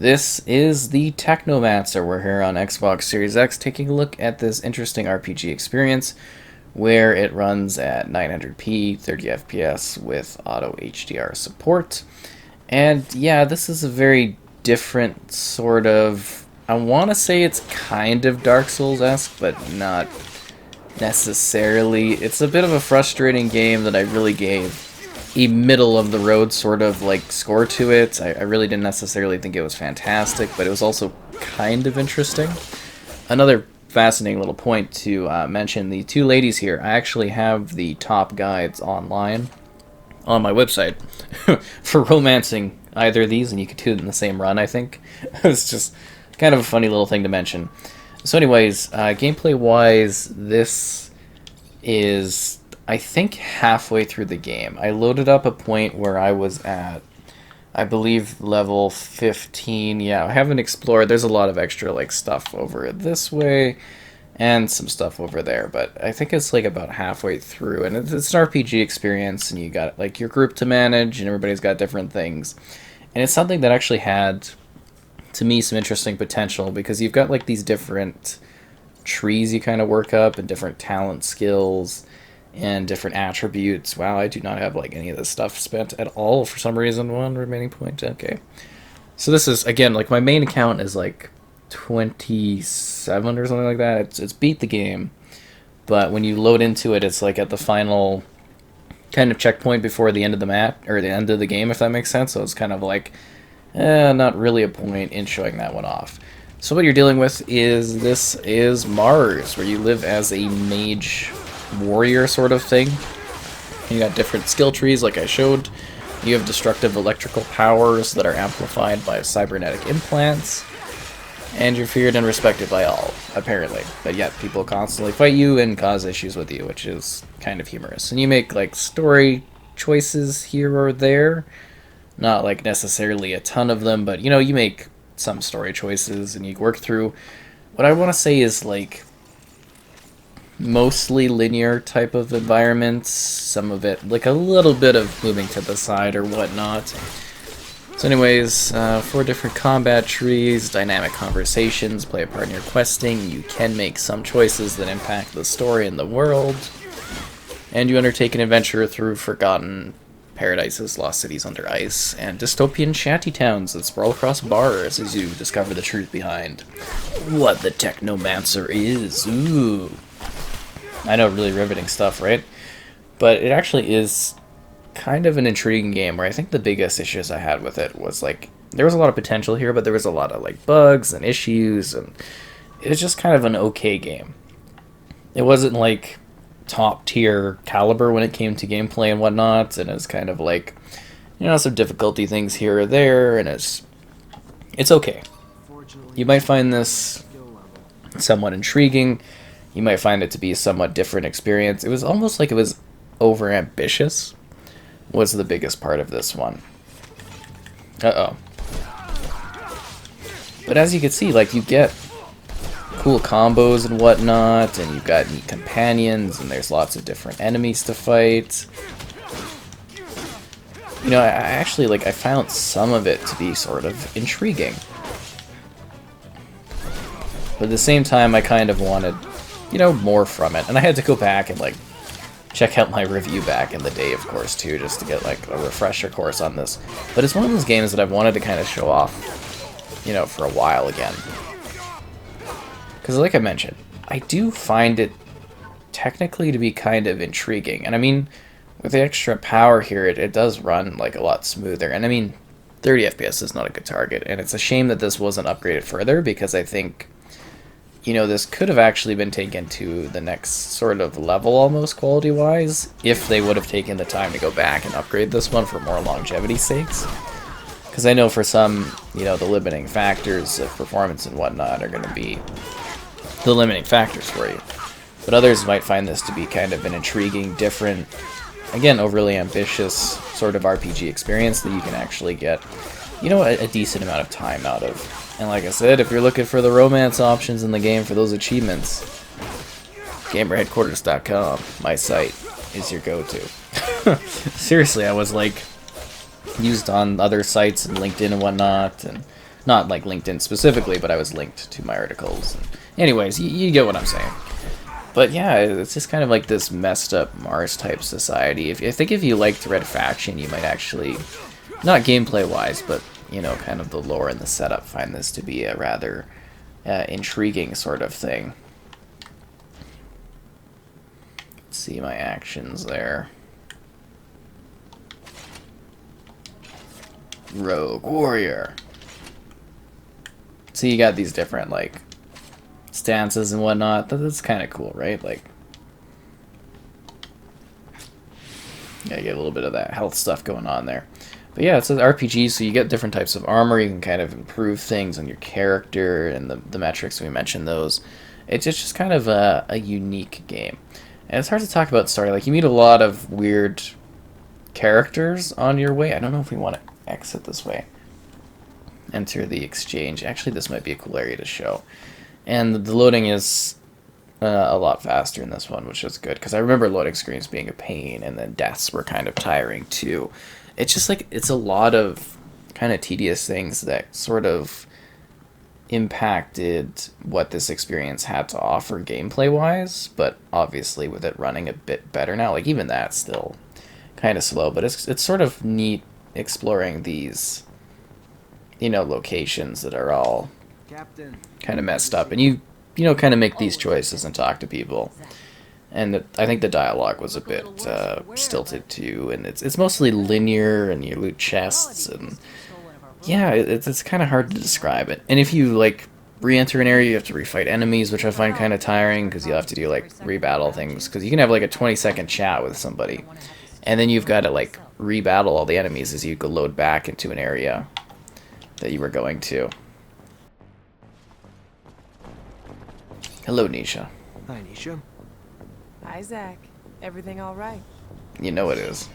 This is the Technomancer. We're here on Xbox Series X taking a look at this interesting RPG experience where it runs at 900p, 30 FPS with auto HDR support. And yeah, this is a very different sort of... I want to say it's kind of Dark Souls-esque, but not necessarily. It's a bit of a frustrating game that I really gave a middle of the road sort of like score to it. I really didn't necessarily think it was fantastic, but it was also kind of interesting. Another fascinating little point to mention, the two ladies here, I actually have the top guides online on my website for romancing either of these, and you could do it in the same run, I think. It's just kind of a funny little thing to mention. So anyways, gameplay-wise, this is, I think, halfway through the game. I loaded up a point where I was at, I believe, level 15. Yeah, I haven't explored. There's a lot of extra like stuff over this way and some stuff over there, but I think it's like about halfway through, and it's an RPG experience, and you got like your group to manage, and everybody's got different things. And it's something that actually had, to me, some interesting potential, because you've got like these different trees you kind of work up, and different talent skills and different attributes. Wow, I do not have like any of this stuff spent at all for some reason. One remaining point. Okay, so this is, again, like my main account is like 27 or something like that. It's beat the game, but when you load into it, it's like at the final kind of checkpoint before the end of the map, or the end of the game, if that makes sense. So it's kind of like not really a point in showing that one off. So what you're dealing with is, this is Mars, where you live as a mage-warrior sort of thing. You got different skill trees, like I showed. You have destructive electrical powers that are amplified by cybernetic implants. And you're feared and respected by all, apparently. But yet, people constantly fight you and cause issues with you, which is kind of humorous. And you make, like, story choices here or there. Not, like, necessarily a ton of them, but, you know, you make some story choices, and you work through what I want to say is, like, mostly linear type of environments. Some of it, like, a little bit of moving to the side or whatnot. So anyways, 4 different combat trees, dynamic conversations play a part in your questing. You can make some choices that impact the story and the world. And you undertake an adventure through forgotten paradises, lost cities under ice, and dystopian shantytowns that sprawl across bars as you discover the truth behind what the Technomancer is. Ooh. I know, really riveting stuff, right? But it actually is kind of an intriguing game, where I think the biggest issues I had with it was, like, there was a lot of potential here, but there was a lot of, like, bugs and issues, and it was just kind of an okay game. It wasn't, like, top-tier caliber when it came to gameplay and whatnot, and it's kind of, like, you know, some difficulty things here or there, and it's okay. You might find this somewhat intriguing. You might find it to be a somewhat different experience. It was almost like it was over-ambitious, was the biggest part of this one. Uh-oh. But as you can see, like, you get cool combos and whatnot, and you've got neat companions, and there's lots of different enemies to fight. You know, I actually, like, I found some of it to be sort of intriguing. But at the same time, I kind of wanted, you know, more from it. And I had to go back and, like, check out my review back in the day, of course, too, just to get, like, a refresher course on this. But it's one of those games that I've wanted to kind of show off, you know, for a while again. Because, like I mentioned, I do find it technically to be kind of intriguing. And I mean, with the extra power here, it does run, like, a lot smoother. And I mean, 30 FPS is not a good target. And it's a shame that this wasn't upgraded further, because I think, you know, this could have actually been taken to the next sort of level, almost, quality-wise, if they would have taken the time to go back and upgrade this one for more longevity's sakes. Because I know for some, you know, the limiting factors of performance and whatnot are going to be the limiting factors for you. But others might find this to be kind of an intriguing, different, again, overly ambitious sort of RPG experience that you can actually get, you know, a decent amount of time out of. And like I said, if you're looking for the romance options in the game for those achievements, GamerHeadquarters.com, my site, is your go-to. Seriously, I was like used on other sites and LinkedIn and whatnot, and Not like LinkedIn specifically, but I was linked to my articles. Anyways, you get what I'm saying. But yeah, it's just kind of like this messed up Mars type society. I think if you liked Red Faction, you might actually, not gameplay wise, but you know, kind of the lore and the setup, find this to be a rather intriguing sort of thing. Let's see my actions there. Rogue warrior. So you got these different like stances and whatnot. That's kind of cool, right? Like, yeah, you get a little bit of that health stuff going on there. But yeah, it's an RPG, so you get different types of armor. You can kind of improve things on your character and the metrics. We mentioned those. It's just kind of a unique game. And it's hard to talk about story. Like, you meet a lot of weird characters on your way. I don't know if we want to exit this way. Enter the exchange. Actually, this might be a cool area to show. And the loading is a lot faster in this one, which is good. Because I remember loading screens being a pain, and then deaths were kind of tiring too. It's just like, it's a lot of kind of tedious things that sort of impacted what this experience had to offer gameplay-wise, but obviously with it running a bit better now, like even that's still kind of slow, but it's sort of neat exploring these, you know, locations that are all kind of messed up, and you know, kind of make these choices and talk to people. And I think the dialogue was a bit stilted too, and it's mostly linear, and you loot chests, and yeah, it's kind of hard to describe it. And if you like re-enter an area, you have to refight enemies, which I find kind of tiring, because you'll have to do like rebattle things, because you can have like a 20-second chat with somebody, and then you've got to like rebattle all the enemies as you go load back into an area that you were going to. Hello, Nisha. Hi, Nisha. Hi, Zach. Everything all right? You know it is.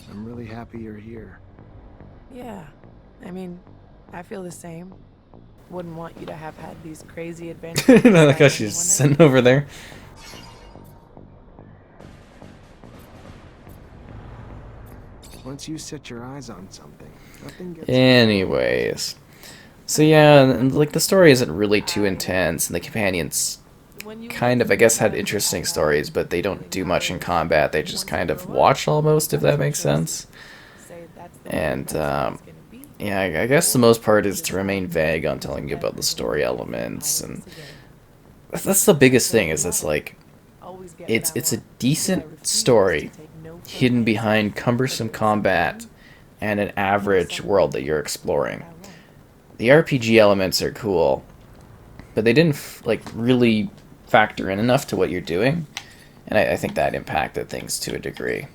I'm really happy you're here. Yeah. I mean, I feel the same. Wouldn't want you to have had these crazy adventures. I like how she's sitting over there. Once you set your eyes on something, nothing gets... Anyways. So yeah, and like the story isn't really too intense, and the companions kind of, I guess, had interesting stories, but they don't do much in combat. They just kind of watch almost, if that makes sense. And yeah, I guess the most part is to remain vague on telling you about the story elements, and that's the biggest thing. Is it's like it's a decent story hidden behind cumbersome combat and an average world that you're exploring. The RPG elements are cool, but they didn't like really factor in enough to what you're doing, and I think that impacted things to a degree.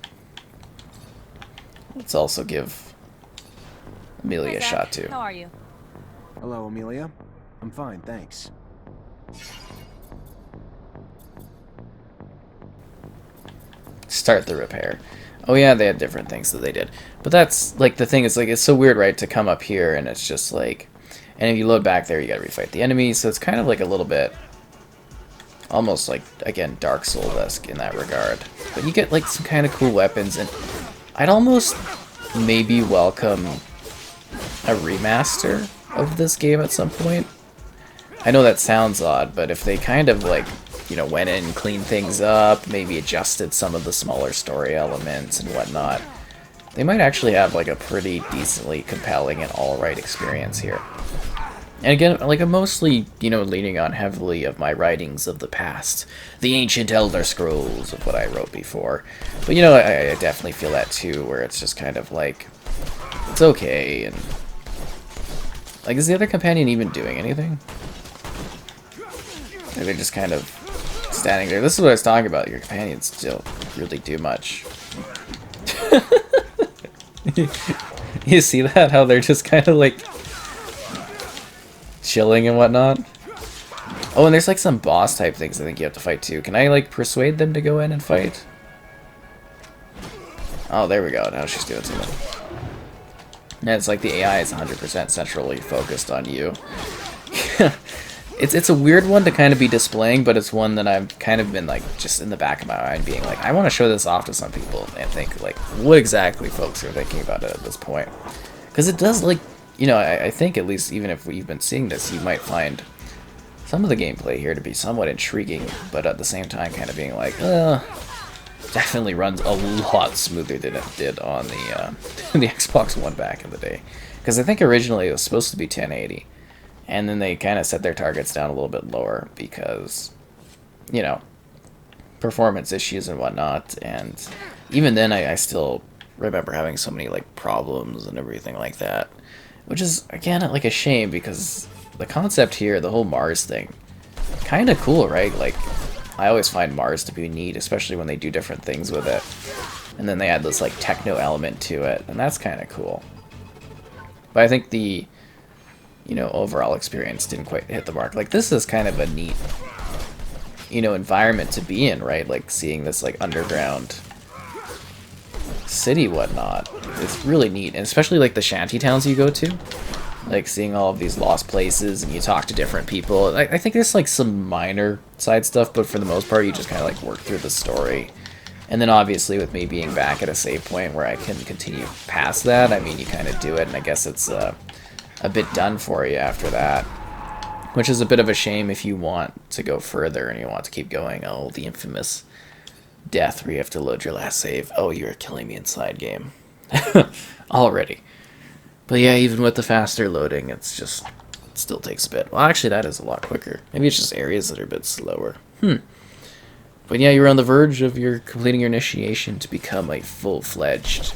Let's also give Amelia a shot too. How are you? Hello, Amelia. I'm fine, thanks. Start the repair. Oh yeah, they had different things that they did. But that's, like, the thing is, like, it's so weird, right, to come up here and it's just, like... And if you load back there, you gotta refight the enemies, so it's kind of, like, a little bit... Almost, like, again, Dark Souls-esque in that regard. But you get, like, some kind of cool weapons, and I'd almost maybe welcome a remaster of this game at some point. I know that sounds odd, but if they kind of, like... you know, went in and cleaned things up, maybe adjusted some of the smaller story elements and whatnot, they might actually have like a pretty decently compelling and alright experience here. And again, like, I'm mostly, you know, leaning on heavily of my writings of the past, the ancient Elder Scrolls of what I wrote before. But, you know, I definitely feel that too, where it's just kind of like, it's okay, and like, is the other companion even doing anything? Or they're just kind of standing there. This is what I was talking about. Your companions don't really do much. You see that? How they're just kind of like chilling and whatnot? Oh, and there's like some boss type things I think you have to fight too. Can I like persuade them to go in and fight? Oh, there we go. Now she's doing something. Yeah, it's like the AI is 100% centrally focused on you. It's a weird one to kind of be displaying, but it's one that I've kind of been like just in the back of my mind being like, I want to show this off to some people and think like what exactly folks are thinking about it at this point. Because it does, like, you know, I think at least even if we've been seeing this, you might find some of the gameplay here to be somewhat intriguing, but at the same time kind of being like, definitely runs a lot smoother than it did on the the Xbox One back in the day. Because I think originally it was supposed to be 1080, and then they kind of set their targets down a little bit lower because, you know, performance issues and whatnot. And even then, I still remember having so many like problems and everything like that, which is again like a shame because the concept here, the whole Mars thing, kind of cool, right? Like, I always find Mars to be neat, especially when they do different things with it. And then they add this like techno element to it, and that's kind of cool. But I think the, you know, overall experience didn't quite hit the mark. Like, this is kind of a neat, you know, environment to be in, right? Like, seeing this like underground city, whatnot. It's really neat, and especially like the shanty towns you go to. Like, seeing all of these lost places, and you talk to different people. I think there's, like, some minor side stuff, but for the most part, you just kind of, like, work through the story. And then, obviously, with me being back at a save point where I can continue past that, I mean, you kind of do it, and I guess it's a bit done for you after that. Which is a bit of a shame if you want to go further and you want to keep going. Oh, the infamous death where you have to load your last save. Oh, you're killing me inside game. Already. But yeah, even with the faster loading, it still takes a bit. Well, actually, that is a lot quicker. Maybe it's just areas that are a bit slower. But yeah, you're on the verge of completing your initiation to become a full-fledged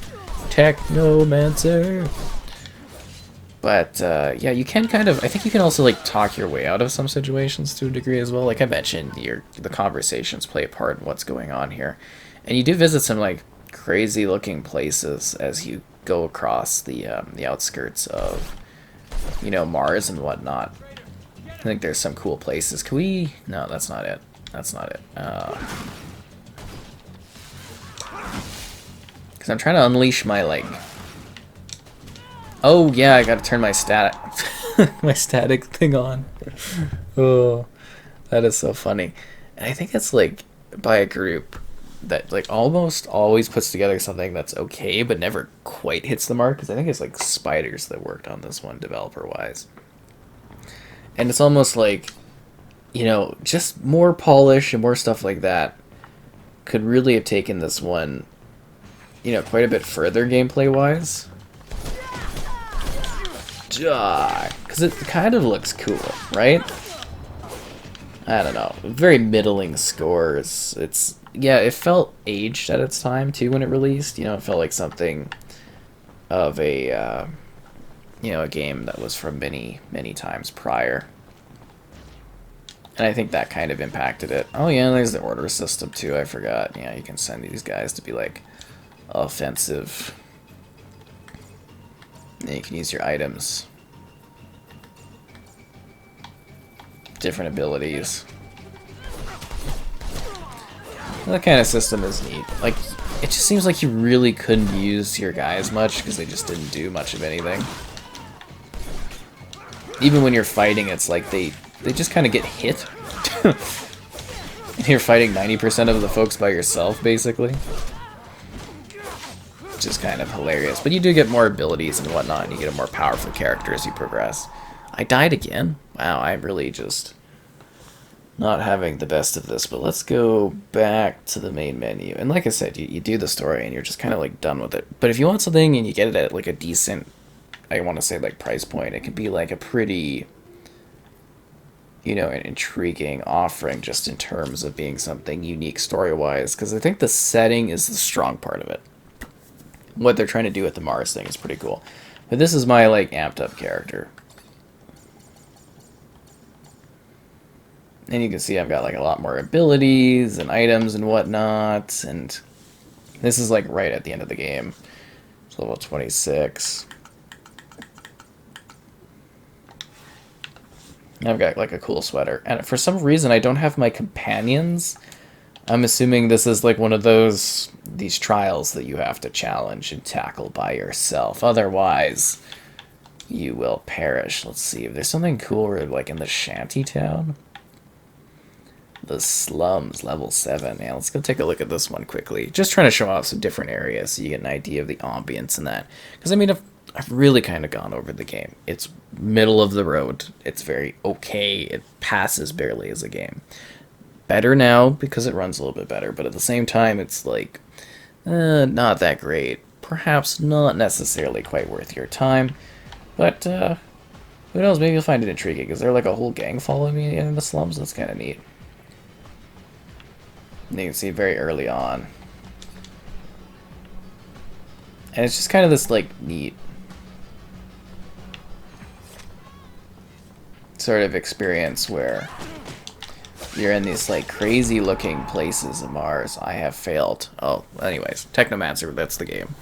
Technomancer. But yeah, you can kind of, I think you can also like talk your way out of some situations to a degree as well. Like I mentioned, the conversations play a part in what's going on here. And you do visit some like crazy looking places as you go across the outskirts of, you know, Mars and whatnot. I think there's some cool places. Can we? No, that's not it. That's not it. Because I'm trying to unleash my like. Oh yeah, I gotta turn my static my static thing on. Oh, that is so funny. And I think it's like by a group that like almost always puts together something that's okay but never quite hits the mark, because I think it's like Spiders that worked on this one developer wise. And it's almost like, you know, just more polish and more stuff like that could really have taken this one, you know, quite a bit further gameplay wise. Because it kind of looks cool, right? I don't know. Very middling scores. Yeah, it felt aged at its time, too, when it released. You know, it felt like something of a, you know, a game that was from many, many times prior. And I think that kind of impacted it. Oh, yeah, there's the order system, too. I forgot. Yeah, you can send these guys to be, like, offensive. And you can use your items. Different abilities. That kind of system is neat. Like, it just seems like you really couldn't use your guys much because they just didn't do much of anything. Even when you're fighting, it's like they just kind of get hit. You're fighting 90% of the folks by yourself, basically. Which is kind of hilarious. But you do get more abilities and whatnot, and you get a more powerful character as you progress. I died again? Wow, I'm really just not having the best of this, but let's go back to the main menu. And like I said, you do the story and you're just kind of like done with it. But if you want something and you get it at like a decent, I want to say like price point, it can be like a pretty, you know, an intriguing offering just in terms of being something unique story-wise, because I think the setting is the strong part of it. What they're trying to do with the Mars thing is pretty cool. But this is my like amped up character. And you can see I've got like a lot more abilities and items and whatnot, and this is like right at the end of the game. It's level 26. And I've got like a cool sweater. And for some reason I don't have my companions. I'm assuming this is like one of these trials that you have to challenge and tackle by yourself. Otherwise, you will perish. Let's see if there's something cool like in the shanty town. The slums, level 7. Yeah, let's go take a look at this one quickly. Just trying to show off some different areas so you get an idea of the ambience and that. Because, I mean, I've really kind of gone over the game. It's middle of the road. It's very okay. It passes barely as a game. Better now because it runs a little bit better, but at the same time, it's like not that great. Perhaps not necessarily quite worth your time, but who knows? Maybe you'll find it intriguing. Is there like a whole gang following me in the slums? That's kind of neat. And you can see very early on. And it's just kind of this, like, neat sort of experience where you're in these, like, crazy-looking places of Mars. I have failed. Oh, anyways, Technomancer, that's the game.